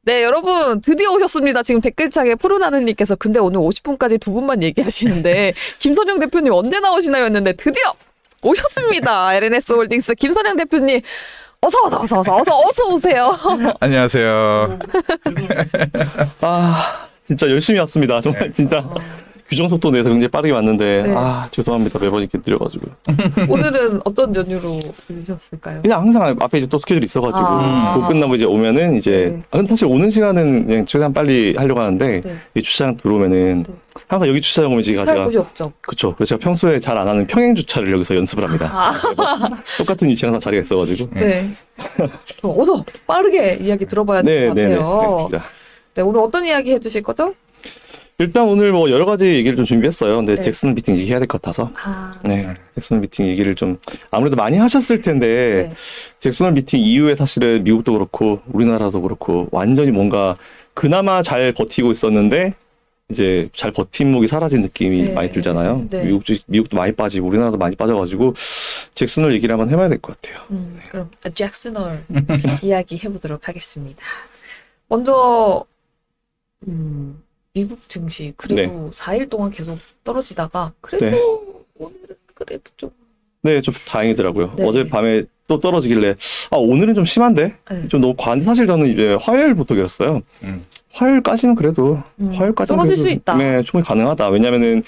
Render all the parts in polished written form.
네, 여러분 드디어 오셨습니다. 지금 댓글창에 푸른하늘님께서 근데 오늘 50분까지 두 분만 얘기하시는데 김선영 대표님 언제 나오시나요? 했는데 드디어 오셨습니다. LNS 홀딩스 김선영 대표님 어서 오세요. 안녕하세요. 아, 진짜 열심히 왔습니다. 정말 진짜 규정 속도 내에서 굉장히 빠르게 왔는데 네. 죄송합니다. 매번 이렇게 느려가지고. 오늘은 어떤 연유로 들으셨을까요? 그냥 항상 앞에 이제 또 스케줄이 있어가지고 그거 끝나고 이제 오면은 이제 네. 근데 사실 오는 시간은 그냥 최대한 빨리 하려고 하는데 네. 이 주차장 들어오면은 네. 항상 여기 주차장 오면 제가 살 곳이 없죠. 그쵸. 그래서 제가 평소에 잘 안 하는 평행 주차를 여기서 연습을 합니다. 똑같은 위치에 항상 자리가 있어가지고. 네. 그럼 어서 빠르게 이야기 들어봐야 될 것 같아요. 네. 네, 오늘 어떤 이야기 해주실 거죠? 일단 오늘 뭐 여러 가지 얘기를 좀 준비했어요. 근데 네. 잭슨 미팅 얘기해야 될 것 같아서. 아, 네, 잭슨 미팅 얘기를 좀 아무래도 많이 하셨을 텐데 네. 잭슨 미팅 이후에 사실은 미국도 그렇고 우리나라도 그렇고 완전히 뭔가 그나마 잘 버티고 있었는데 이제 잘 버팀목이 사라진 느낌이 네. 많이 들잖아요. 네. 미국도 많이 빠지고 우리나라도 많이 빠져가지고 잭슨을 얘기를 한번 해봐야 될 것 같아요. 그럼 잭슨홀 이야기 해보도록 하겠습니다. 먼저 미국 증시 그래도 4일 동안 계속 떨어지다가 그래도 네. 오늘은 그래도 좀 네, 좀 다행이더라고요. 네. 어젯밤에 또 떨어지길래 오늘은 좀 심한데? 네. 좀 너무 사실 저는 이제 화요일부터 그랬어요. 화요일까지는 그래도 화요일까지는 떨어질 그래도 수 있다. 네, 충분히 가능하다. 왜냐면은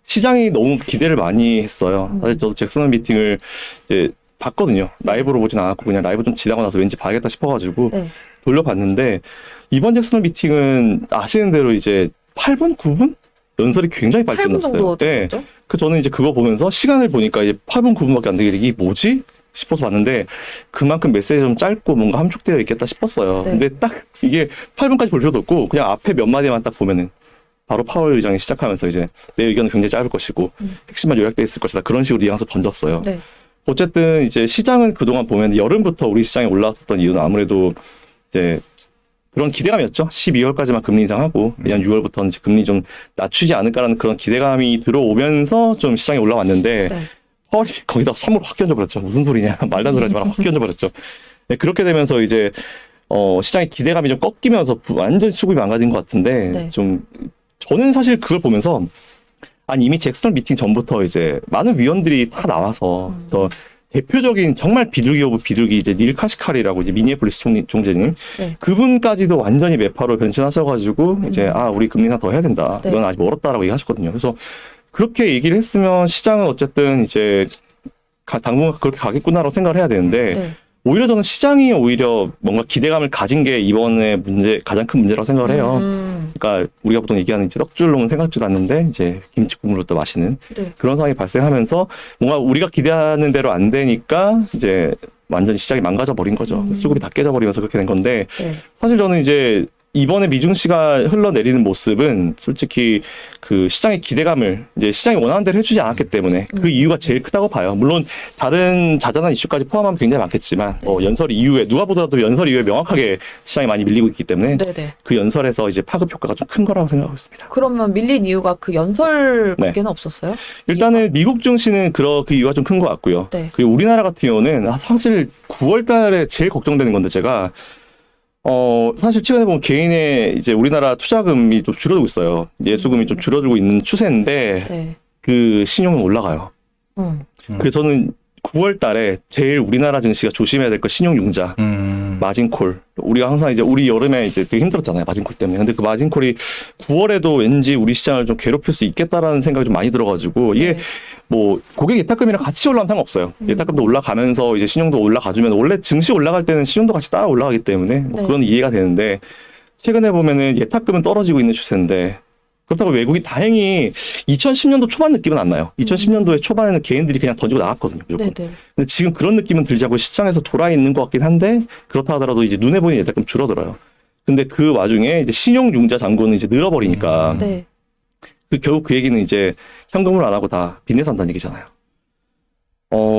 시장이 너무 기대를 많이 했어요. 사실 저도 잭슨 미팅을 이제 봤거든요. 라이브로 보진 않았고 그냥 라이브 좀 지나고 나서 왠지 봐야겠다 싶어가지고 네. 돌려봤는데 이번 잭슨 미팅은 아시는 대로 이제 8분, 9분 연설이 굉장히 빨리 8분 끝났어요. 정도 네. 됐죠? 저는 이제 그거 보면서 시간을 보니까 이제 8분, 9분밖에 안 되게 이게 뭐지? 싶어서 봤는데 그만큼 메시지가 좀 짧고 뭔가 함축되어 있겠다 싶었어요. 네. 근데 딱 이게 8분까지 볼 필요도 없고 그냥 앞에 몇 마디만 딱 보면은 바로 파월 의장이 시작하면서 이제 내 의견은 굉장히 짧을 것이고 핵심만 요약되어 있을 것이다. 그런 식으로 뉘앙스 던졌어요. 네. 어쨌든 이제 시장은 그동안 보면 여름부터 우리 시장에 올라왔었던 이유는 아무래도 이제 그런 기대감이었죠. 12월까지만 금리 인상하고 내년 6월부터는 이제 금리 좀 낮추지 않을까라는 그런 기대감이 들어오면서 좀 시장에 올라왔는데 네. 헐 거기다 3으로 확 끼얹어버렸죠. 무슨 소리냐. 말도 안 소리 하지 마라. 확 끼얹어버렸죠. 네, 그렇게 되면서 이제 시장의 기대감이 좀 꺾이면서 완전 수급이 망가진 것 같은데 네. 좀 저는 사실 그걸 보면서 이미 잭슨 미팅 전부터 이제 많은 위원들이 다 나와서 저 대표적인 정말 비둘기 오브 비둘기 이제 닐 카시칼이라고 이제 미니애폴리스 총재님 네. 그분까지도 완전히 매파로 변신하셔가지고 이제 우리 금리 인상 더 해야 된다. 네. 이건 아직 멀었다라고 얘기하셨거든요. 그래서 그렇게 얘기를 했으면 시장은 어쨌든 이제 당분간 그렇게 가겠구나라고 생각을 해야 되는데 네. 오히려 저는 시장이 오히려 뭔가 기대감을 가진 게 이번에 가장 큰 문제라고 생각을 해요. 그러니까 우리가 보통 얘기하는 이제 떡줄로는 생각지도 않는데 이제 김치 국물로 또 마시는 네. 그런 상황이 발생하면서 뭔가 우리가 기대하는 대로 안 되니까 이제 완전히 시장이 망가져 버린 거죠. 수급이 다 깨져 버리면서 그렇게 된 건데 네. 사실 저는 이제 이번에 미중시가 흘러내리는 모습은 솔직히 그 시장의 기대감을 이제 시장이 원하는 대로 해주지 않았기 때문에 그 이유가 제일 크다고 봐요. 물론 다른 자잘한 이슈까지 포함하면 굉장히 많겠지만 연설 이후에 누가 보더라도 연설 이후에 명확하게 시장이 많이 밀리고 있기 때문에 네네. 그 연설에서 이제 파급 효과가 좀 큰 거라고 생각하고 있습니다. 그러면 밀린 이유가 그 연설밖에는 없었어요? 일단은 미국 증시는 그 이유가 좀 큰 것 같고요. 네. 그리고 우리나라 같은 경우는 사실 9월 달에 제일 걱정되는 건데 제가 사실 최근에 보면 개인의 이제 우리나라 투자금이 좀 줄어들고 있어요. 예수금이 좀 줄어들고 있는 추세인데 네. 그 신용은 올라가요. 그래서 저는 9월 달에 제일 우리나라 증시가 조심해야 될 거 신용융자, 마진콜. 우리가 항상 이제 우리 여름에 이제 되게 힘들었잖아요. 마진콜 때문에. 근데 그 마진콜이 9월에도 왠지 우리 시장을 좀 괴롭힐 수 있겠다라는 생각이 좀 많이 들어가지고 이게 네. 뭐 고객 예탁금이랑 같이 올라가면 상관없어요. 예탁금도 올라가면서 이제 신용도 올라가주면 원래 증시 올라갈 때는 신용도 같이 따라 올라가기 때문에 뭐 네. 그건 이해가 되는데 최근에 보면은 예탁금은 떨어지고 있는 추세인데 그렇다고 외국이 다행히 2010년도 초반 느낌은 안 나요. 2010년도에 초반에는 개인들이 그냥 던지고 나갔거든요. 무조건. 네네. 근데 지금 그런 느낌은 들지 않고 시장에서 돌아 있는 것 같긴 한데 그렇다 하더라도 이제 눈에 보이는 예탁금 줄어들어요. 근데 그 와중에 이제 신용융자 잔고는 이제 늘어버리니까 네. 결국 그 얘기는 이제 현금을 안 하고 다 빚내 산다는 얘기잖아요.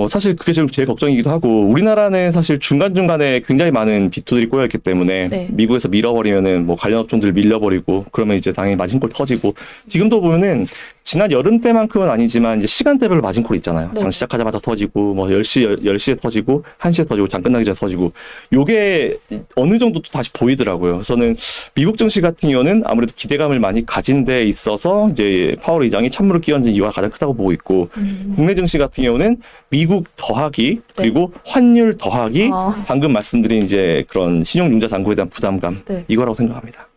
사실 그게 제일 걱정이기도 하고 우리나라는 사실 중간중간에 굉장히 많은 빚투들이 꼬여있기 때문에 네. 미국에서 밀어버리면은 뭐 관련 업종들 밀려버리고 그러면 이제 당연히 마진골 터지고 지금도 보면은 지난 여름 때만큼은 아니지만 이제 시간대별로 마진콜이 있잖아요. 네. 장 시작하자마자 터지고 뭐 10시에 터지고 1시에 터지고 장 끝나기 전에 터지고 요게 어느 정도 또 다시 보이더라고요. 저는 미국 증시 같은 경우는 아무래도 기대감을 많이 가진 데 있어서 이제 파월 의장이 찬물을 끼얹은 이유가 가장 크다고 보고 있고 국내 증시 같은 경우는 미국 더하기 그리고 환율 더하기 방금 말씀드린 이제 그런 신용융자 잔고에 대한 부담감 네. 이거라고 생각합니다.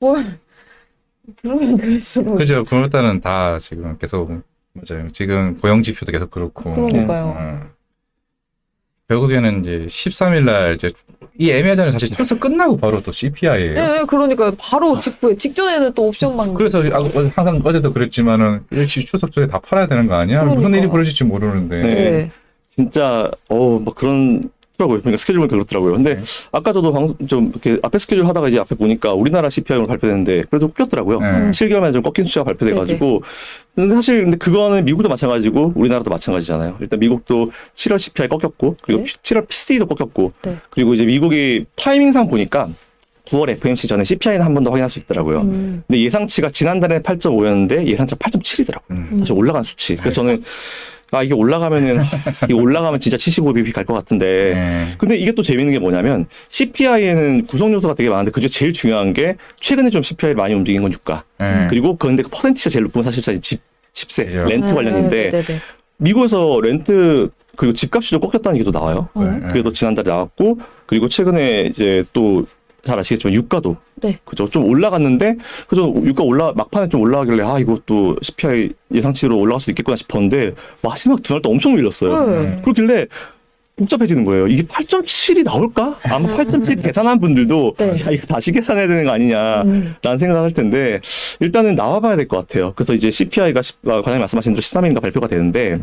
뭘 들으면 들을수록 그죠. 그렇다는 다 지금 계속 맞아요. 지금 고용 지표도 계속 그렇고. 그러니까요. 결국에는 이제 13일 날 이제 이 애매하잖아요. 사실 추석 끝나고 바로 또 CPI예요. 네, 그러니까 바로 직전에는 또 옵션만 그래서 항상 어제도 그랬지만은 일시 추석 전에 다 팔아야 되는 거 아니야? 무슨 그러니까. 일이 벌어질지 모르는데. 네. 진짜 뭐 그런 더라고요. 그러니까 스케줄 보니까 그렇더라고요. 근데 아까 저도 좀 이렇게 앞에 스케줄 하다가 이제 앞에 보니까 우리나라 CPI로 발표됐는데 그래도 꺾였더라고요. 7개월 만에 좀 꺾인 수치가 발표돼가지고 근데 사실 근데 그거는 미국도 마찬가지고 우리나라도 마찬가지잖아요. 일단 미국도 7월 CPI 꺾였고 그리고 네. 7월 PC도 꺾였고 네. 그리고 이제 미국이 타이밍상 보니까 9월 FOMC 전에 CPI는 한 번 더 확인할 수 있더라고요. 근데 예상치가 지난달에 8.5였는데 예상치가 8.7이더라고요. 사실 올라간 수치. 그래서 저는 이게 올라가면 진짜 75bp 갈 것 같은데. 근데 이게 또 재밌는 게 뭐냐면 CPI에는 구성 요소가 되게 많은데 그중에 제일 중요한 게 최근에 좀 CPI를 많이 움직인 건 유가. 그리고 근데 그 퍼센티지가 제일 높은 건 사실 집세, 그죠. 렌트 관련인데 네. 미국에서 렌트 그리고 집값이 좀 꺾였다는 얘기도 나와요. 그게 또 지난달에 나왔고 그리고 최근에 이제 또 잘 아시겠지만 유가도 네. 그죠 좀 올라갔는데 그죠 유가 막판에 좀 올라가길래 이것도 CPI 예상치로 올라갈 수도 있겠구나 싶었는데 마지막 두 날 또 엄청 밀렸어요. 그렇길래 복잡해지는 거예요. 이게 8.7이 나올까? 아마 8.7 계산한 분들도 네. 야 이거 다시 계산해야 되는 거 아니냐라는 생각을 할 텐데 일단은 나와봐야 될 것 같아요. 그래서 이제 CPI가 과장님 말씀하신 대로 13일인가 발표가 되는데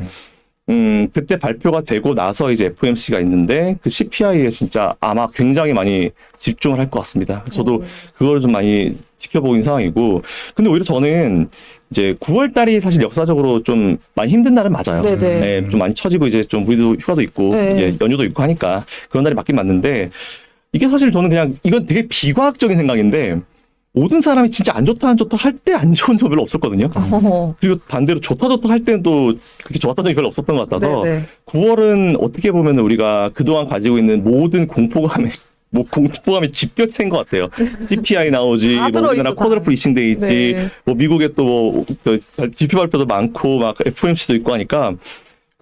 그때 발표가 되고 나서 이제 FOMC가 있는데 그 CPI에 진짜 아마 굉장히 많이 집중을 할 것 같습니다. 그래서 저도 그걸 좀 많이 지켜보는 상황이고 근데 오히려 저는 이제 9월 달이 사실 역사적으로 좀 많이 힘든 날은 맞아요. 네네. 네, 좀 많이 처지고 이제 좀 우리도 휴가도 있고 네. 이제 연휴도 있고 하니까 그런 날이 맞긴 맞는데 이게 사실 저는 그냥 이건 되게 비과학적인 생각인데 모든 사람이 진짜 안 좋다 할 때 안 좋은 점 별로 없었거든요. 그리고 반대로 좋다 할 때는 또 그렇게 좋았던 점이 별로 없었던 것 같아서 네네. 9월은 어떻게 보면 우리가 그동안 가지고 있는 모든 공포감의 집결체인 것 같아요. CPI 나오지, 다 뭐 우리나라 들어있어, 다. 쿼드러플 이싱돼 있지, 네. 뭐 미국에 또 지표 발표도 많고 막 FOMC도 있고 하니까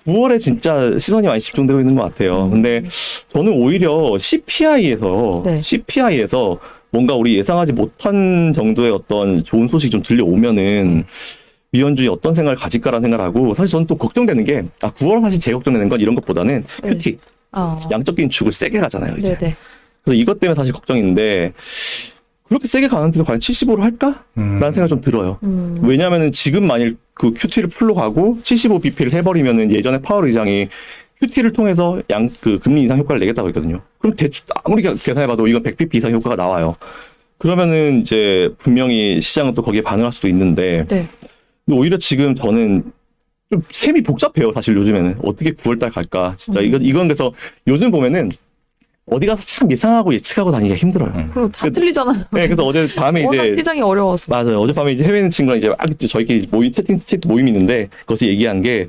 9월에 진짜 시선이 많이 집중되고 있는 것 같아요. 근데 저는 오히려 CPI에서 뭔가 우리 예상하지 못한 정도의 어떤 좋은 소식이 좀 들려오면은 위원주의 어떤 생각을 가질까라는 생각을 하고 사실 저는 또 걱정되는 게 9월은 사실 제일 걱정되는 건 이런 것보다는 네. QT 양적 긴축을 세게 가잖아요 이제. 네네. 그래서 이것 때문에 사실 걱정인데 그렇게 세게 가는데도 과연 75를 할까? 라는 생각이 좀 들어요. 왜냐하면은 지금 만일 그 QT를 풀로 가고 75bp를 해버리면은 예전에 파월 의장이 QT를 통해서 그 금리 인상 효과를 내겠다고 했거든요. 그럼 대충 아무리 계산해봐도 이건 100bp 이상 효과가 나와요. 그러면은 이제 분명히 시장은 또 거기에 반응할 수도 있는데 네. 근데 오히려 지금 저는 좀 셈이 복잡해요. 사실 요즘에는 어떻게 9월달 갈까? 진짜 이건 그래서 요즘 보면은 어디 가서 참 예상하고 예측하고 다니기가 힘들어요. 그리고 다 틀리잖아요. 네, 그래서 어제 밤에 워낙 이제 시장이 어려워서. 맞아요. 어젯밤에 이제 해외 있는 친구랑 이제 막 저희끼리 채팅 모임 있는데 거기서 얘기한 게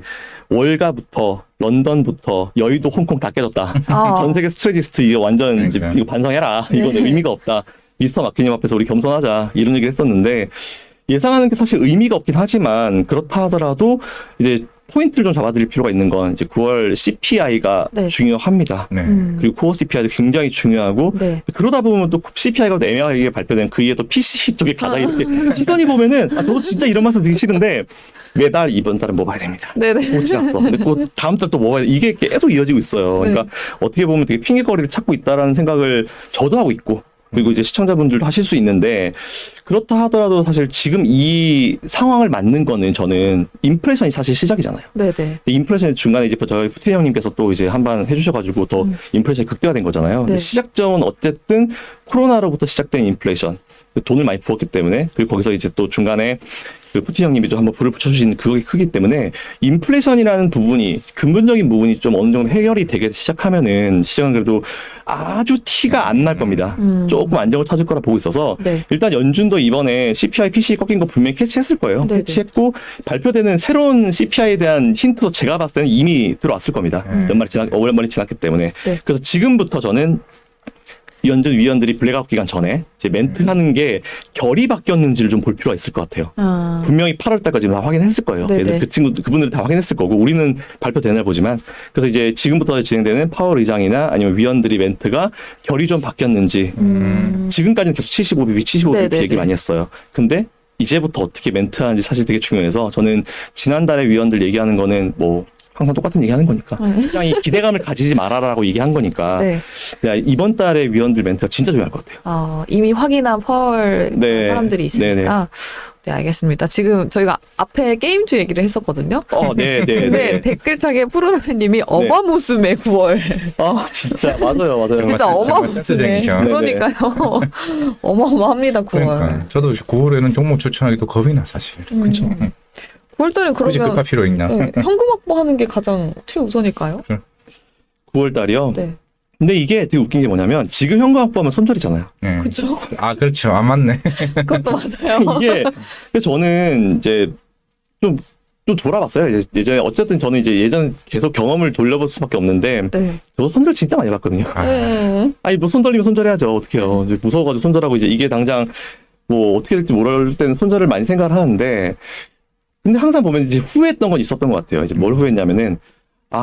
월가부터 런던부터 여의도 홍콩 다 깨졌다. 전 세계 스트레지스트 이거 완전 그러니까. 이거 반성해라. 이거는 의미가 없다. 미스터 마키님 앞에서 우리 겸손하자. 이런 얘기를 했었는데 예상하는 게 사실 의미가 없긴 하지만 그렇다 하더라도 이제 포인트를 좀 잡아드릴 필요가 있는 건 이제 9월 CPI가 네. 중요합니다. 네. 그리고 코어 CPI도 굉장히 중요하고 네. 그러다 보면 또 CPI가 애매하게 발표된 그 이에 또 PC 쪽에 가장 이렇게 시선이 보면은 저도 진짜 이런 말씀 드리기 싫은데 매달 이번 달은 뭐 봐야 됩니다. 네네. 또 지났어. 근데 또 다음 달 또 뭐 봐야 돼. 이게 계속 이어지고 있어요. 그러니까 어떻게 보면 되게 핑계거리를 찾고 있다라는 생각을 저도 하고 있고 그리고 이제 시청자분들도 하실 수 있는데 그렇다 하더라도 사실 지금 이 상황을 맞는 거는 저는 인플레이션이 사실 시작이잖아요. 네네. 인플레이션 중간에 이제 저희 푸티 형님께서 또 이제 한번 해주셔가지고 더 인플레이션이 극대화된 거잖아요. 근데 네. 시작점은 어쨌든 코로나로부터 시작된 인플레이션. 돈을 많이 부었기 때문에 그리고 거기서 이제 또 중간에 그 푸틴 형님이 좀 한번 불을 붙여주신 그게 크기 때문에 인플레이션이라는 부분이 근본적인 부분이 좀 어느 정도 해결이 되기 시작하면은 시장은 그래도 아주 티가 안 날 겁니다. 조금 안정을 찾을 거라 보고 있어서 네. 일단 연준도 이번에 CPI, PCE 꺾인 거 분명히 캐치했을 거예요. 네네. 캐치했고 발표되는 새로운 CPI에 대한 힌트도 제가 봤을 때는 이미 들어왔을 겁니다. 연말이 지났기 때문에. 네. 그래서 지금부터 저는 연준 위원들이 블랙아웃 기간 전에 이제 멘트하는 게 결이 바뀌었는지를 좀 볼 필요가 있을 것 같아요. 분명히 8월 달까지 다 확인했을 거예요. 네네. 그분들이 다 확인했을 거고 우리는 발표되는 날 보지만 그래서 이제 지금부터 진행되는 파월 의장이나 아니면 위원들이 멘트가 결이 좀 바뀌었는지 지금까지는 계속 75bp, 75bp 네네네. 얘기 많이 했어요. 근데 이제부터 어떻게 멘트하는지 사실 되게 중요해서 저는 지난달에 위원들 얘기하는 거는 뭐 항상 똑같은 얘기하는 거니까 시장이 기대감을 가지지 말아라라고 얘기한 거니까 네. 이번 달에 위원들 멘트가 진짜 중요할 것 같아요. 이미 확인한 펄 네. 사람들이 있으니까. 네, 알겠습니다. 지금 저희가 앞에 게임주 얘기를 했었거든요. 네. 근데 댓글창에 푸르나느님이 어마무스메 9월. 아, 진짜 맞아요. 진짜 정말 어마무스메. 센스쟁이죠. 그러니까요. 어마어마합니다, 9월. 그러니까 저도 9월에는 종목 추천하기도 겁이 나 사실. 그렇죠. 9월 달엔 굳이 그러면 급할 필요 있나? 네, 현금 확보하는 게 가장 최우선일까요? 9월 달이요. 네. 근데 이게 되게 웃긴 게 뭐냐면 지금 현금 확보하면 손절이잖아요. 네. 그죠? 아 그렇죠. 안 맞네. 그것도 맞아요. 이게 그래서 저는 이제 좀 돌아봤어요. 예전에 어쨌든 저는 이제 예전 계속 경험을 돌려볼 수밖에 없는데 네. 저 손절 진짜 많이 봤거든요. 아니 뭐 손절이면 손절해야죠. 어떡해요. 이제 무서워가지고 손절하고 이제 이게 당장 뭐 어떻게 될지 모를 때는 손절을 많이 생각을 하는데 근데 항상 보면 이제 후회했던 건 있었던 것 같아요. 이제 뭘 후회했냐면은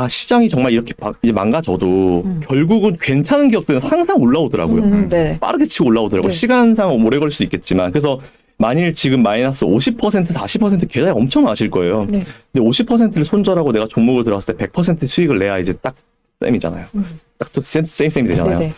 시장이 정말 이렇게 이제 망가져도 결국은 괜찮은 기업들은 항상 올라오더라고요. 네. 빠르게 치고 올라오더라고요. 네. 시간상 오래 걸릴 수 있겠지만 그래서 만일 지금 마이너스 50%, 40% 계산이 엄청 나실 거예요. 네. 근데 50%를 손절하고 내가 종목을 들어갔을 때 100% 수익을 내야 이제 딱 쌤이잖아요. 딱 또 쌤이 되잖아요. 네네.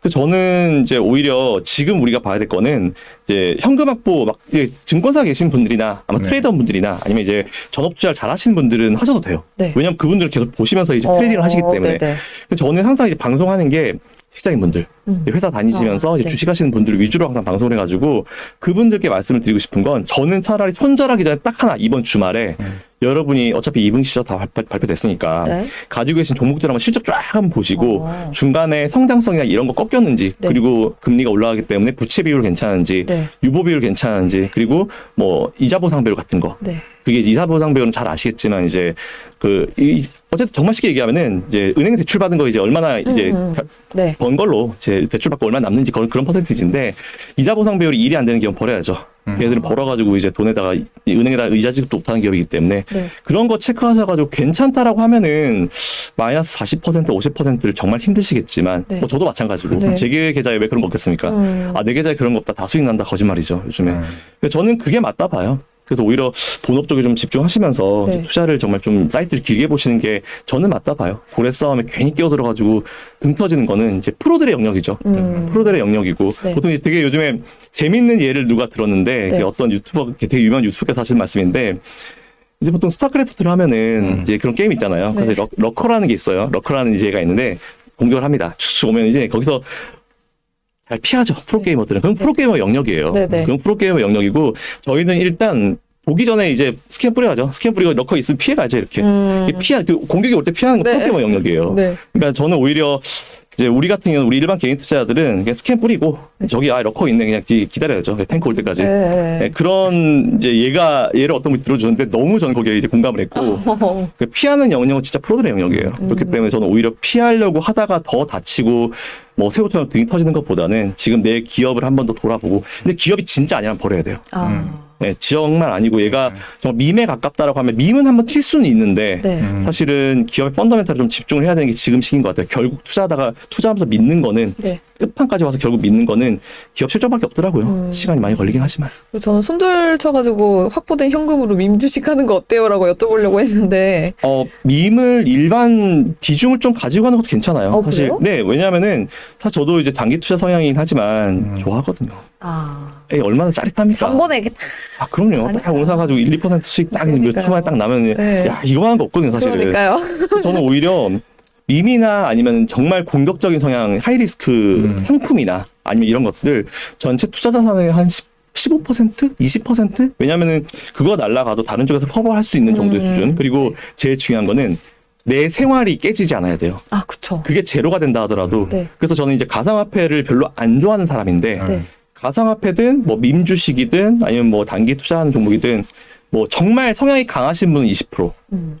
그래서 저는 이제 오히려 지금 우리가 봐야 될 거는 이제 현금 확보 막 이제 증권사 계신 분들이나 아마 네. 트레이더 분들이나 아니면 이제 전업 투자를 잘 하시는 분들은 하셔도 돼요. 네. 왜냐면 그분들은 계속 보시면서 이제 트레이딩을 하시기 때문에. 네네. 그래서 저는 항상 이제 방송하는 게 직장인 분들, 회사 다니시면서 이제 네. 주식하시는 분들 위주로 항상 방송을 해가지고 그분들께 말씀을 드리고 싶은 건 저는 차라리 손절하기 전에 딱 하나 이번 주말에 여러분이 어차피 2분기 실적 다 발표됐으니까 네. 가지고 계신 종목들 한번 실적 쫙 한번 보시고 어. 중간에 성장성이나 이런 거 꺾였는지 네. 그리고 금리가 올라가기 때문에 부채 비율 괜찮은지 네. 유보 비율 괜찮은지 그리고 뭐 이자 보상 비율 같은 거 네. 그게 이자 보상 비율은 잘 아시겠지만 이제 어쨌든 정말 쉽게 얘기하면은 이제 은행 대출 받은 거 이제 얼마나 이제 네. 번 걸로 제 대출 받고 얼마나 남는지 그런 퍼센티지인데 이자 보상 비율이 1이 안 되는 기업은 버려야죠. 걔들은 벌어가지고 이제 돈에다가 이 은행에다 이자 지급도 못하는 기업이기 때문에 네. 그런 거 체크하셔가지고 괜찮다라고 하면은 마이너스 40% 50%를 정말 힘드시겠지만 네. 뭐 저도 마찬가지로 네. 제 계좌에 왜 그런 거 없겠습니까? 내 계좌에 그런 거 없다 다 수익 난다 거짓말이죠 요즘에. 근데 저는 그게 맞다 봐요. 그래서 오히려 본업 쪽에 좀 집중하시면서 네. 투자를 정말 좀 사이트를 길게 보시는 게 저는 맞다 봐요. 고래 싸움에 괜히 끼어들어가지고 등 터지는 거는 이제 프로들의 영역이죠. 프로들의 영역이고 네. 보통 이제 되게 요즘에 재밌는 예를 누가 들었는데 네. 어떤 유튜버 되게 유명한 유튜버께서 하신 말씀인데 이제 보통 스타크래프트를 하면은 이제 그런 게임 있잖아요. 네. 그래서 러커라는 게 있어요. 러커라는 이제 얘가 있는데 공격을 합니다. 쭉 오면 이제 거기서 잘 피하죠. 프로게이머들은. 그건 프로게이머 영역이에요. 네네. 그건 프로게이머 영역이고 저희는 일단 보기 전에 이제 스캔 뿌려가죠. 스캔 뿌리고 러커 있으면 피해가죠. 이렇게. 공격이 올 때 피하는 거 네. 프로게이머 영역이에요. 네. 그러니까 저는 오히려 이제 우리 같은 경우는 우리 일반 개인 투자자들은 그냥 스캔 뿌리고 저기 러커 있네 그냥 기다려야죠. 탱크 올 때까지. 네. 네, 그런 이제 얘를 어떤 분이 들어주는데 너무 저는 거기에 이제 공감을 했고 그 피하는 영역은 진짜 프로들의 영역이에요. 그렇기 때문에 저는 오히려 피하려고 하다가 더 다치고 뭐 새우처럼 등이 터지는 것보다는 지금 내 기업을 한 번 더 돌아보고 근데 기업이 진짜 아니라면 버려야 돼요. 네, 지역만 아니고 얘가 정말 밈에 가깝다라고 하면 밈은 한번 튈 수는 있는데 네. 사실은 기업의 펀더멘탈을 좀 집중을 해야 되는 게 지금 시기인 것 같아요. 결국 투자하면서 믿는 거는 네. 끝판까지 와서 결국 믿는 거는 기업 실적밖에 없더라고요. 시간이 많이 걸리긴 하지만. 그리고 저는 손절 쳐가지고 확보된 현금으로 밈 주식하는 거 어때요라고 여쭤보려고 했는데 밈을 일반 비중을 좀 가지고 가는 것도 괜찮아요. 사실. 그래요? 네, 왜냐하면은 사실 저도 이제 단기 투자 성향이긴 하지만 좋아하거든요. 에이, 얼마나 짜릿합니까? 한 번에 이렇게 탁. 그럼요. 딱 오늘 사가지고 1, 2% 수익 딱 몇 그러니까요. 초만에 딱 나면 네. 야 이거만 거 없거든요, 사실은. 그러니까요. 저는 오히려 밈이나 아니면 정말 공격적인 성향, 하이리스크 상품이나 아니면 이런 것들 전체 투자 자산의 한 15%? 20%? 왜냐면은 그거 날라가도 다른 쪽에서 커버할 수 있는 정도의 수준. 그리고 제일 중요한 거는 내 생활이 깨지지 않아야 돼요. 아, 그쵸. 그게 제로가 된다 하더라도. 네. 그래서 저는 이제 가상화폐를 별로 안 좋아하는 사람인데 네. 가상화폐든 뭐 밈주식이든 아니면 뭐 단기 투자하는 종목이든 뭐 정말 성향이 강하신 분은 20%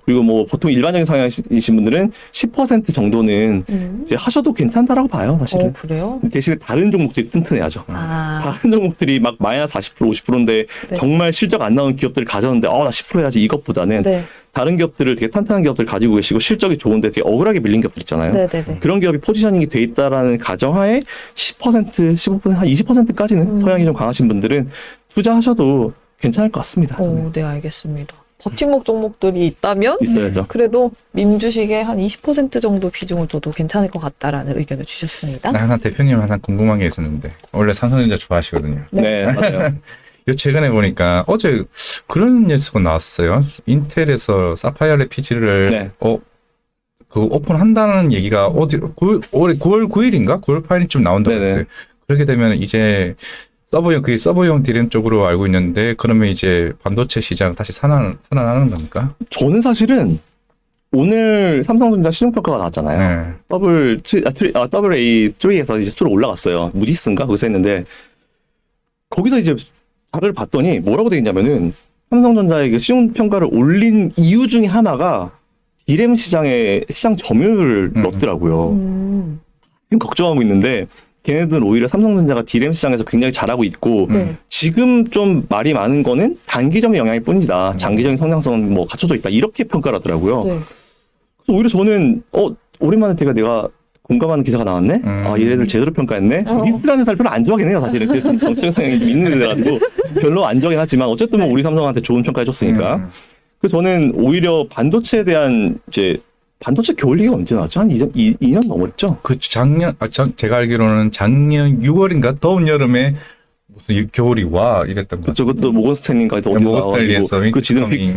그리고 뭐 보통 일반적인 성향이신 분들은 10% 정도는 이제 하셔도 괜찮다라고 봐요, 사실은. 그래요? 대신에 다른 종목들이 튼튼해야죠. 아, 다른 종목들이 막 마이너스 40% 50%인데 네. 정말 실적 안 나오는 기업들을 가졌는데 나 10% 해야지 이것보다는 네. 다른 기업들을 되게 탄탄한 기업들 가지고 계시고 실적이 좋은데 되게 억울하게 밀린 기업들 있잖아요. 네네네. 그런 기업이 포지셔닝이 돼 있다라는 가정하에 10%, 15%, 한 20%까지는 성향이 좀 강하신 분들은 투자하셔도 괜찮을 것 같습니다. 저는. 네, 알겠습니다. 버팀목 종목들이 있다면 있어야죠. 그래도 밈주식의 한 20% 정도 비중을 둬도 괜찮을 것 같다라는 의견을 주셨습니다. 나 하나 대표님 하나 궁금한 게 있었는데 원래 삼성전자 좋아하시거든요. 네, 맞아요. 요 최근에 보니까 어제 그런 뉴스가 나왔어요. 인텔에서 사파이어 레피지를 네. 그 오픈한다는 얘기가 어디 올해 9월 9일인가 9월 8일쯤 나온다고 네네. 했어요. 그렇게 되면 이제 그게 서버용 디램 쪽으로 알고 있는데 그러면 이제 반도체 시장 다시 살아나는 겁니까? 저는 사실은 오늘 삼성전자 시종평가가 나왔잖아요. 네. AA3에서 이제 수로 올라갔어요. 무디스인가 거기서 했는데 거기서 이제 자료를 봤더니 뭐라고 되어 있냐면은 삼성전자의 시종평가를 올린 이유 중에 하나가 디램 시장에 시장 점유율을 넣었더라고요. 지금 걱정하고 있는데 걔네들은 오히려 삼성전자가 디램 시장에서 굉장히 잘하고 있고 네. 지금 좀 말이 많은 거는 단기적인 영향일 뿐이다. 장기적인 성장성은 뭐 갖춰져 있다. 이렇게 평가를 하더라고요. 네. 그래서 오히려 저는 오랜만에 내가 공감하는 기사가 나왔네. 얘네들 제대로 평가했네. 리스라는 회사를 별로 안 좋아하긴 해요, 사실은. 그 정책 성향이 좀 있는 애들 가지고 별로 안 좋아하긴 하지만 어쨌든 뭐 우리 삼성한테 좋은 평가해줬으니까. 그래서 저는 오히려 반도체에 대한 이제 반도체 겨울리가 언제 나왔죠? 한 2년 넘었죠? 그 제가 알기로는 작년 6월인가 더운 여름에 무슨 겨울이 와 이랬던 거. 그것도 모건스탠리인가 어디 모건스탠리에서 나와가지고 그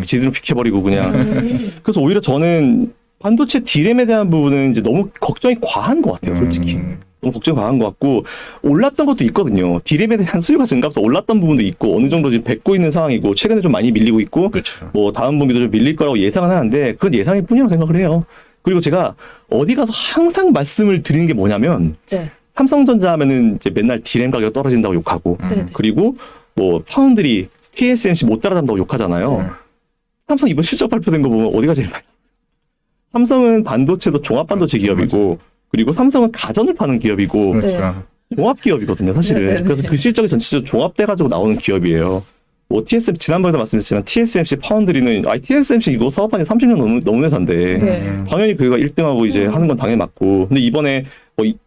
지들은 픽해버리고 그냥. 그래서 오히려 저는 반도체 디램에 대한 부분은 이제 너무 걱정이 과한 것 같아요, 솔직히. 너무 걱정이 과한 것 같고 올랐던 것도 있거든요. 디램에 대한 수요가 증가해서 올랐던 부분도 있고 어느 정도 지금 뱉고 있는 상황이고 최근에 좀 많이 밀리고 있고 그렇죠. 뭐 다음 분기도 좀 밀릴 거라고 예상은 하는데 그건 예상일 뿐이라고 생각을 해요. 그리고 제가 어디 가서 항상 말씀을 드리는 게 뭐냐면 네. 삼성전자 하면은 이제 맨날 디램 가격 떨어진다고 욕하고 네. 그리고 뭐 파운드리 TSMC 못 따라잡는다고 욕하잖아요. 네. 삼성 이번 실적 발표된 거 보면 어디가 제일 많이 삼성은 반도체도 종합 반도체 기업이고 그리고 삼성은 가전을 파는 기업이고 그렇죠. 종합 기업이거든요, 사실은. 네네네. 그래서 그 실적이 전체적으로 종합돼가지고 나오는 기업이에요. 뭐 TSMC 지난번에도 말씀드렸지만 TSMC 파운드리는 TSMC 이거 사업한 지 30년 넘은 회사인데 네. 당연히 그가 1등하고 이제 하는 건 당연히 맞고 근데 이번에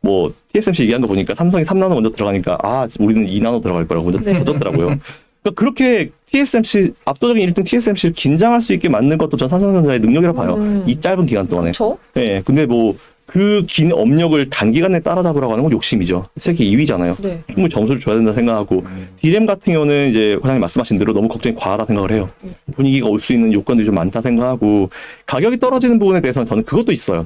뭐 TSMC 얘기하는 거 보니까 삼성이 3나노 먼저 들어가니까 우리는 2나노 들어갈 거라고 먼저 네. 터졌더라고요. 그러니까 그렇게 TSMC 압도적인 1등 TSMC를 긴장할 수 있게 만든 것도 전 삼성전자의 능력이라고 봐요. 이 짧은 기간 동안에. 그렇죠. 네, 근데 뭐 그 긴 업력을 단기간에 따라잡으라고 하는 건 욕심이죠. 세계 2위잖아요. 네. 충분히 점수를 줘야 된다 생각하고 디램 같은 경우는 이제 과장님 말씀하신 대로 너무 걱정이 과하다 생각을 해요. 분위기가 올 수 있는 요건들이 좀 많다 생각하고 가격이 떨어지는 부분에 대해서는 저는 그것도 있어요.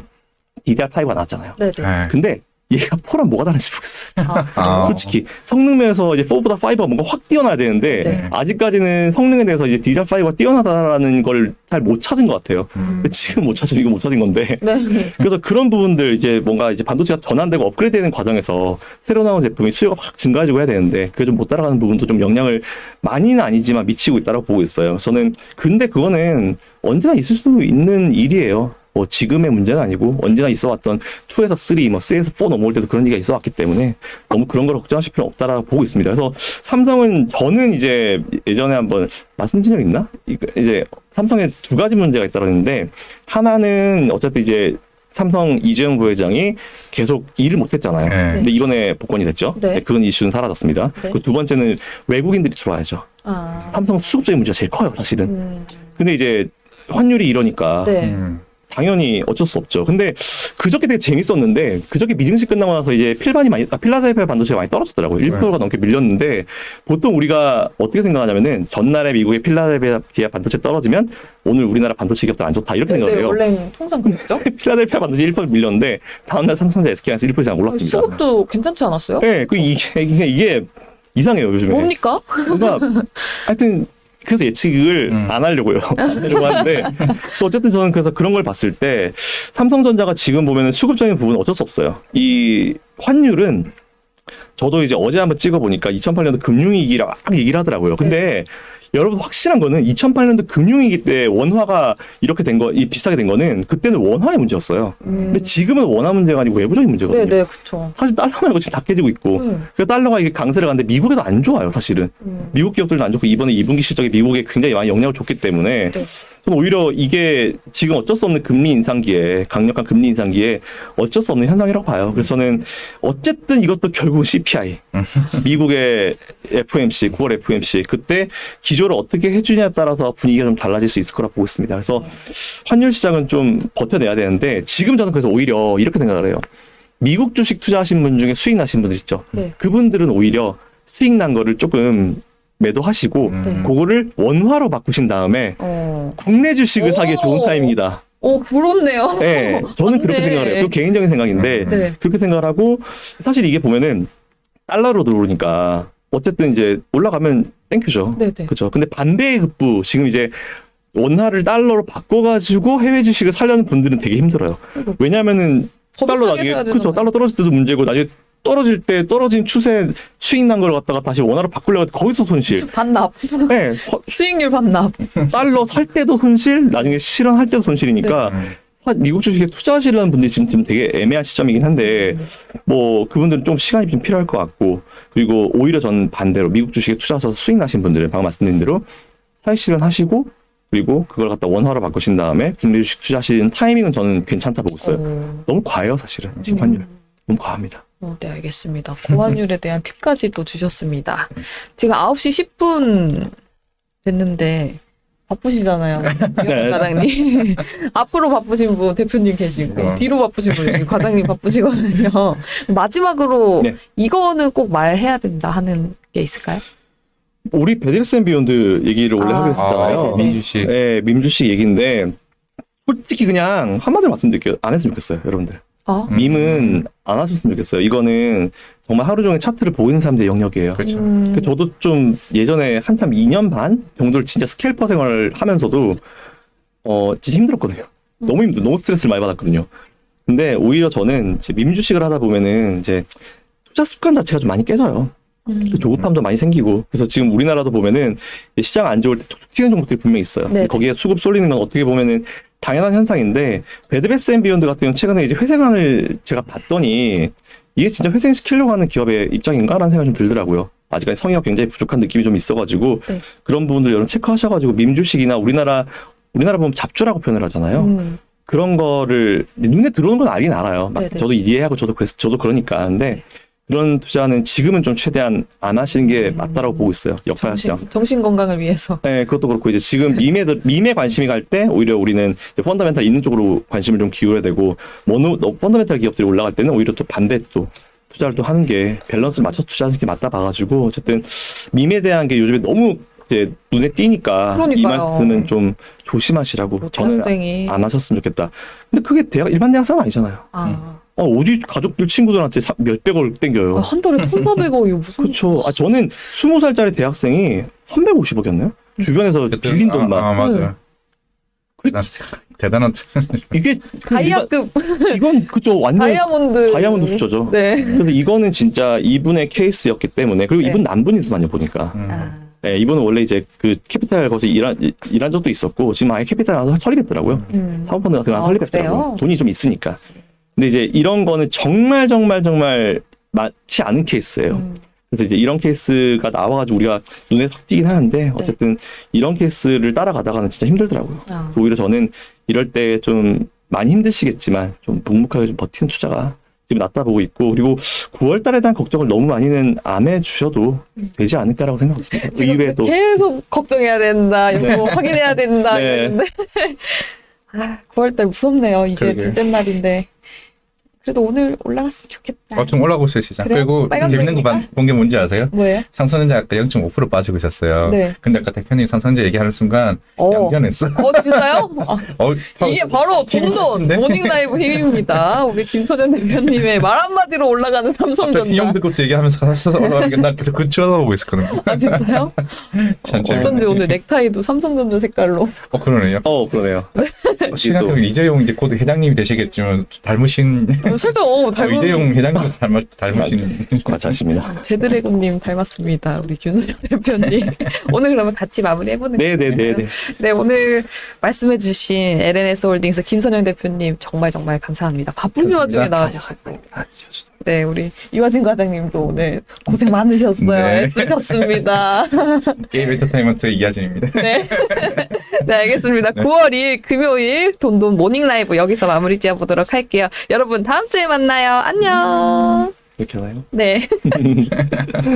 DDR5가 나왔잖아요. 네네. 네. 근데 얘가 4랑 뭐가 다른지 모르겠어요. 아. 솔직히 성능면에서 이제 4보다 5가 뭔가 확 뛰어나야 되는데 네. 아직까지는 성능에 대해서 이제 DDR5가 뛰어나다라는 걸 잘 못 찾은 것 같아요. 지금 못 찾으면 이거 못 찾은 건데. 네. 그래서 그런 부분들 이제 뭔가 이제 반도체가 전환되고 업그레이드되는 과정에서 새로 나온 제품이 수요가 확 증가해지고 해야 되는데 그게 좀 못 따라가는 부분도 좀 영향을 많이는 아니지만 미치고 있다고 보고 있어요. 저는 근데 그거는 언제나 있을 수 있는 일이에요. 뭐 지금의 문제는 아니고 언제나 있어왔던 2에서 3, 뭐 3에서 4 넘어올 때도 그런 얘기가 있어왔기 때문에 너무 그런 걸 걱정하실 필요는 없다라고 보고 있습니다. 그래서 삼성은 저는 이제 예전에 한번 말씀드린 적 있나? 이제 삼성에 두 가지 문제가 있다고 했는데 하나는 어쨌든 이제 삼성 이재용 부회장이 계속 일을 못했잖아요. 네. 근데 이번에 복권이 됐죠. 네. 그건 이슈는 사라졌습니다. 네. 그 두 번째는 외국인들이 들어와야죠. 삼성 수급적인 문제가 제일 커요, 사실은. 근데 이제 환율이 이러니까 네. 당연히 어쩔 수 없죠. 근데 그저께 되게 재밌었는데 그저께 미증시 끝나고 나서 이제 필라델피아 반도체가 많이 떨어졌더라고요. 1%가 넘게 밀렸는데 보통 우리가 어떻게 생각하냐면은 전날에 미국의 필라델피아 반도체 떨어지면 오늘 우리나라 반도체 기업들 안 좋다 이렇게 네, 생각을 해요. 원래 통상 그렇죠. 필라델피아 반도체 1% 밀렸는데 다음날 삼성전자 SK하이닉스 1% 이상 올랐습니다. 수급도 괜찮지 않았어요? 네, 이게 이상해요 요즘에. 뭡니까? 그러니까 하여튼 그래서 예측을 안 하려고요. 안 하려고 하는데 또 어쨌든 저는 그래서 그런 걸 봤을 때 삼성전자가 지금 보면은 수급적인 부분은 어쩔 수 없어요. 이 환율은 저도 이제 어제 한번 찍어보니까 2008년도 금융위기라 막 얘기를 하더라고요. 근데 여러분 확실한 거는 2008년도 금융위기 때 원화가 이렇게 된 거, 이 비싸게 된 거는 그때는 원화의 문제였어요. 근데 지금은 원화 문제가 아니고 외부적인 문제거든요. 네네, 그쵸. 사실 달러 말고 지금 다 깨지고 있고 그 달러가 이게 강세를 가는데 미국에도 안 좋아요 사실은. 미국 기업들도 안 좋고 이번에 2분기 실적이 미국에 굉장히 많이 영향을 줬기 때문에 네. 저는 오히려 이게 지금 어쩔 수 없는 금리 인상기에 강력한 금리 인상기에 어쩔 수 없는 현상이라고 봐요. 그래서 저는 어쨌든 이것도 결국 CPI 미국의 FOMC 9월 FOMC 그때 기조를 어떻게 해주냐에 따라서 분위기가 좀 달라질 수 있을 거라 보고 있습니다. 그래서 환율 시장은 좀 버텨내야 되는데 지금 저는 그래서 오히려 이렇게 생각을 해요. 미국 주식 투자하신 분 중에 수익 나신 분들 있죠. 네. 그분들은 오히려 수익 난 거를 조금 매도하시고 그거를 원화로 바꾸신 다음에 국내 주식을 사기에 좋은 오. 타임입니다. 오, 그렇네요. 네, 저는 그렇게 맞네. 생각을 해요. 그 개인적인 생각인데 네. 그렇게 생각을 하고 사실 이게 보면은 달러로 들어오니까 어쨌든 이제 올라가면 땡큐죠. 네네. 그렇죠. 근데 반대의 급부 지금 이제 원화를 달러로 바꿔가지고 해외 주식을 살려는 분들은 되게 힘들어요. 왜냐하면은 더 달러 비싸게 나중에 사야 되는 그렇죠. 거예요. 달러 떨어질 때도 문제고 나중에 떨어질 때 떨어진 추세 수익 난 걸 갖다가 다시 원화로 바꾸려고 거기서 손실. 반납. 네, 수익률 반납. 달러 살 때도 손실, 나중에 실현할 때도 손실이니까 미국 주식에 투자하시려는 분들이 지금 되게 애매한 시점이긴 한데 뭐 그분들은 좀 시간이 좀 필요할 것 같고 그리고 오히려 저는 반대로 미국 주식에 투자하셔서 수익 나신 분들은 방금 말씀드린 대로 사익 실현하시고 그리고 그걸 갖다 원화로 바꾸신 다음에 국내 주식 투자하시는 타이밍은 저는 괜찮다 보고 있어요. 너무 과해요 사실은 지금 환율 너무 과합니다. 네, 알겠습니다. 고환율에 대한 팁까지 또 주셨습니다. 지금 9시 10분 됐는데 바쁘시잖아요. 이현우 과장님. 앞으로 바쁘신 분 대표님 계시고 뒤로 바쁘신 분 여기 과장님 바쁘시거든요. 마지막으로 네. 이거는 꼭 말해야 된다 하는 게 있을까요? 우리 베드레스 앤 비욘드 얘기를 원래 하기로 했었잖아요. 네네. 민주식. 네, 민주식 얘기인데 솔직히 그냥 한마디로 말씀드릴게요. 안 했으면 좋겠어요, 여러분들. 아, 밈은 안 하셨으면 좋겠어요. 이거는 정말 하루 종일 차트를 보고 있는 사람들의 영역이에요. 그렇죠. 그 저도 좀 예전에 한참 2년 반 정도를 진짜 스케일퍼 생활을 하면서도 진짜 힘들었거든요. 너무 스트레스를 많이 받았거든요. 근데 오히려 저는 이제 밈 주식을 하다 보면은 이제 투자 습관 자체가 좀 많이 깨져요. 또 조급함도 많이 생기고 그래서 지금 우리나라도 보면은 시장 안 좋을 때 툭툭 튀는 종목들이 분명히 있어요. 네네. 거기에 수급 쏠리는 건 어떻게 보면은 당연한 현상인데 베드베스 앤 비욘드 같은 경우는 최근에 이제 회생안을 제가 봤더니 이게 진짜 회생시키려고 하는 기업의 입장인가라는 생각이 좀 들더라고요. 아직까지 성의가 굉장히 부족한 느낌이 좀 있어가지고 네. 그런 부분들 여러분 체크하셔가지고 밈 주식이나 우리나라 보면 잡주라고 표현을 하잖아요. 그런 거를 눈에 들어오는 건 알긴 알아요. 막 네네. 저도 이해하고 저도 그러니까. 근데 그런 투자는 지금은 좀 최대한 안 하시는 게 맞다라고 보고 있어요. 역할 시장. 정신 건강을 위해서. 네, 그것도 그렇고 이제 지금 밈에 관심이 갈 때 오히려 우리는 이제 펀더멘탈 있는 쪽으로 관심을 좀 기울여야 되고 펀더멘탈 기업들이 올라갈 때는 오히려 또 반대 또 투자를 또 하는 게 밸런스를 맞춰서 투자하는 게 맞다 봐가지고 어쨌든 밈에 대한 게 요즘에 너무 이제 눈에 띄니까 이 그러니까요. 말씀은 좀 조심하시라고 저는 대학생이. 안 하셨으면 좋겠다. 근데 그게 일반 대학생은 아니잖아요. 어디 가족들 친구들한테 몇백을 땡겨요. 한 달에 1,400억이 무슨. 그렇죠. 저는 20살짜리 대학생이 350억이었나요? 주변에서 빌린 돈만. 맞아요. 대단한. 이게 다이아급. 이건 그죠. 완전 다이아몬드 숫자죠. 네. 그래서 이거는 진짜 이분의 케이스였기 때문에 그리고 네. 이분 남분이더만요 보니까. 네, 이분은 원래 이제 그 캐피탈 거기서 일한 적도 있었고 지금 아예 캐피탈 나서 설립했더라고요. 사모펀드 같은 거 설립했더라고요. 그래요? 돈이 좀 있으니까. 근데 이제 이런 거는 정말 맞지 않은 케이스예요. 그래서 이제 이런 케이스가 나와가지고 우리가 눈에 확 띄긴 하는데 어쨌든 이런 케이스를 따라가다가는 진짜 힘들더라고요. 그래서 오히려 저는 이럴 때 좀 많이 힘드시겠지만 좀 묵묵하게 좀 버티는 투자가 지금 낫다 보고 있고 그리고 9월 달에 대한 걱정을 너무 많이는 안 해주셔도 되지 않을까라고 생각했습니다. 지금 의외도 계속 걱정해야 된다. 이거 확인해야 된다. 네. 이랬는데 9월달 무섭네요. 이제 그러게요. 둘째 날인데. 그래도 오늘 올라갔으면 좋겠다. 좀 올라가고 있어요, 시장. 그래요? 그리고 재밌는 거 본 게 뭔지 아세요? 뭐예요? 삼성전자 아까 0.5% 빠지고 있었어요. 네. 근데 아까 대표님 삼성전자 얘기하는 순간 양전했어. 진짜요? 이게 바로 힘이 돈돈 세신데? 모닝라이브 힘입니다. 우리 김선현 대표님의 말 한마디로 올라가는 삼성전자. 희영들 것도 얘기하면서 가서 올라가는 게 나 계속 그 쳐다보고 있었거든요. 아 진짜요? 참 어쩐지 재밌네. 오늘 넥타이도 삼성전자 색깔로. 그러네요. 그러네요. 생각해보면 이재용 이제 곧 회장님이 되시겠지만 닮으신 살짝 닮은. 이재용 회장님도 닮으신 과찬입니다. 제드래곤님 닮았습니다. 우리 김선영 대표님. 오늘 그러면 같이 마무리해보는 거예요. 네네네네. 네, 오늘 말씀해주신 LNS홀딩스 김선영 대표님 정말 감사합니다. 바쁜 와중에 나와주셨고. 네, 우리 이화진 과장님도 오늘 고생 많으셨어요. 네. 애쓰셨습니다. 게임 엔터테인먼트의 이하진입니다. 네. 네, 알겠습니다. 9월 2일 금요일 돈돈 모닝 라이브 여기서 마무리 지어보도록 할게요. 여러분 다음 주에 만나요. 안녕. 이렇게 하나요? 네.